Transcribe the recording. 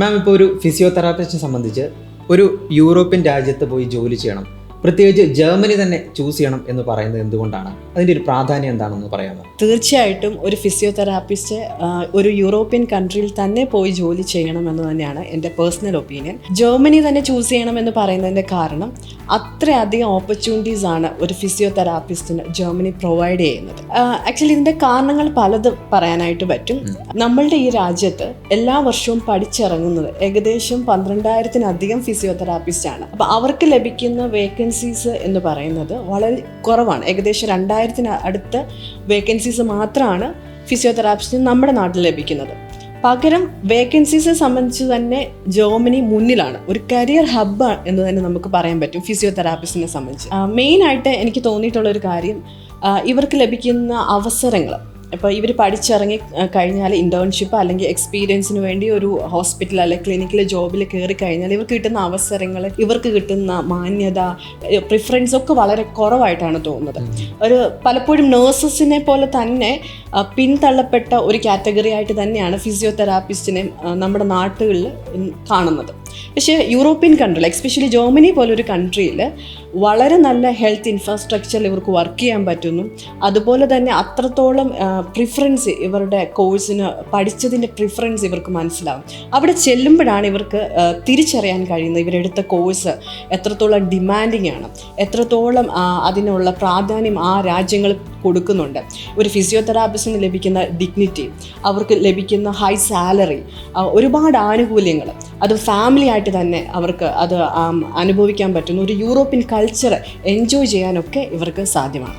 മാം, ഇപ്പോൾ ഒരു ഫിസിയോതെറാപ്പിസ്റ്റിനെ സംബന്ധിച്ച് ഒരു യൂറോപ്യൻ രാജ്യത്ത് പോയി ജോലി ചെയ്യണം, പ്രത്യേകിച്ച് ജർമ്മനി തന്നെ ചൂസ് ചെയ്യണം എന്ന് പറയുന്നത് എന്തുകൊണ്ടാണ്? അതിൻ്റെ ഒരു പ്രാധാന്യം എന്താണെന്ന് പറയാമോ? തീർച്ചയായിട്ടും ഒരു ഫിസിയോതെറാപ്പിസ്റ്റ് ഒരു യൂറോപ്യൻ കൺട്രിയിൽ തന്നെ പോയി ജോലി ചെയ്യണമെന്ന് തന്നെയാണ് എൻ്റെ പേഴ്സണൽ ഒപ്പീനിയൻ. ജർമ്മനി തന്നെ ചൂസ് ചെയ്യണമെന്ന് പറയുന്നതിൻ്റെ കാരണം അത്രയധികം ഓപ്പർച്യൂണിറ്റീസ് ആണ് ഒരു ഫിസിയോതെറാപ്പിസ്റ്റിന് ജർമ്മനി പ്രൊവൈഡ് ചെയ്യുന്നത്. ആക്ച്വലി ഇതിൻ്റെ കാരണങ്ങൾ പലത് പറയാനായിട്ട് പറ്റും. നമ്മളുടെ ഈ രാജ്യത്ത് എല്ലാ വർഷവും പഠിച്ചിറങ്ങുന്നത് ഏകദേശം 12,000-ലധികം ഫിസിയോതെറാപ്പിസ്റ്റ് ആണ്. അപ്പോൾ അവർക്ക് ലഭിക്കുന്ന വേക്കൻസീസ് എന്ന് പറയുന്നത് വളരെ കുറവാണ്. ഏകദേശം 2,000 അടുത്ത വേക്കൻസീസ് മാത്രമാണ് ഫിസിയോതെറാപ്പിസ്റ്റിന് നമ്മുടെ നാട്ടിൽ ലഭിക്കുന്നത്. പകരം വേക്കൻസീസിനെ സംബന്ധിച്ച് തന്നെ ജർമ്മനി മുന്നിലാണ്. ഒരു കരിയർ ഹബ്ബ് എന്ന് തന്നെ നമുക്ക് പറയാൻ പറ്റും ഫിസിയോതെറാപ്പിസ്റ്റിനെ സംബന്ധിച്ച്. മെയിനായിട്ട് എനിക്ക് തോന്നിയിട്ടുള്ളൊരു കാര്യം, ഇവർക്ക് ലഭിക്കുന്ന അവസരങ്ങൾ. ഇപ്പോൾ ഇവർ പഠിച്ചിറങ്ങി കഴിഞ്ഞാൽ ഇൻറ്റേൺഷിപ്പ് അല്ലെങ്കിൽ എക്സ്പീരിയൻസിന് വേണ്ടി ഒരു ഹോസ്പിറ്റൽ അല്ലെങ്കിൽ ക്ലിനിക്കിലെ ജോബിൽ കയറി കഴിഞ്ഞാൽ ഇവർക്ക് കിട്ടുന്ന അവസരങ്ങൾ, ഇവർക്ക് കിട്ടുന്ന മാന്യത, പ്രിഫറൻസ് ഒക്കെ വളരെ കുറവായിട്ടാണ് തോന്നുന്നത്. പലപ്പോഴും നേഴ്സസിനെ പോലെ തന്നെ പിന്തള്ളപ്പെട്ട ഒരു കാറ്റഗറി ആയിട്ട് തന്നെയാണ് ഫിസിയോതെറാപ്പിസ്റ്റിനെ നമ്മുടെ നാട്ടുകളിൽ കാണുന്നത്. പക്ഷേ യൂറോപ്യൻ കൺട്രിയിൽ, എക്സ്പെഷ്യലി ജർമ്മനി പോലൊരു കൺട്രിയിൽ വളരെ നല്ല ഹെൽത്ത് ഇൻഫ്രാസ്ട്രക്ചറിൽ ഇവർക്ക് വർക്ക് ചെയ്യാൻ പറ്റുന്നു. അതുപോലെ തന്നെ അത്രത്തോളം പ്രിഫറൻസ് ഇവരുടെ കോഴ്സിന് പഠിച്ചതിൻ്റെ പ്രിഫറൻസ് ഇവർക്ക് മനസ്സിലാവും. അവിടെ ചെല്ലുമ്പോഴാണ് ഇവർക്ക് തിരിച്ചറിയാൻ കഴിയുന്നത് ഇവരെടുത്ത കോഴ്സ് എത്രത്തോളം ഡിമാൻഡിങ് ആണ്, എത്രത്തോളം അതിനുള്ള പ്രാധാന്യം ആ രാജ്യങ്ങൾ കൊടുക്കുന്നുണ്ട്. ഒരു ഫിസിയോതെറാപ്പിസ്റ്റിന് ലഭിക്കുന്ന ഡിഗ്നിറ്റി, അവർക്ക് ലഭിക്കുന്ന ഹൈ സാലറി, ഒരുപാട് ആനുകൂല്യങ്ങൾ, അത് ഫാമിലി ആയിട്ട് തന്നെ അവർക്ക് അത് അനുഭവിക്കാൻ പറ്റുന്ന ഒരു യൂറോപ്യൻ കൾച്ചർ എൻജോയ് ചെയ്യാനൊക്കെ ഇവർക്ക് സാധ്യമാണ്.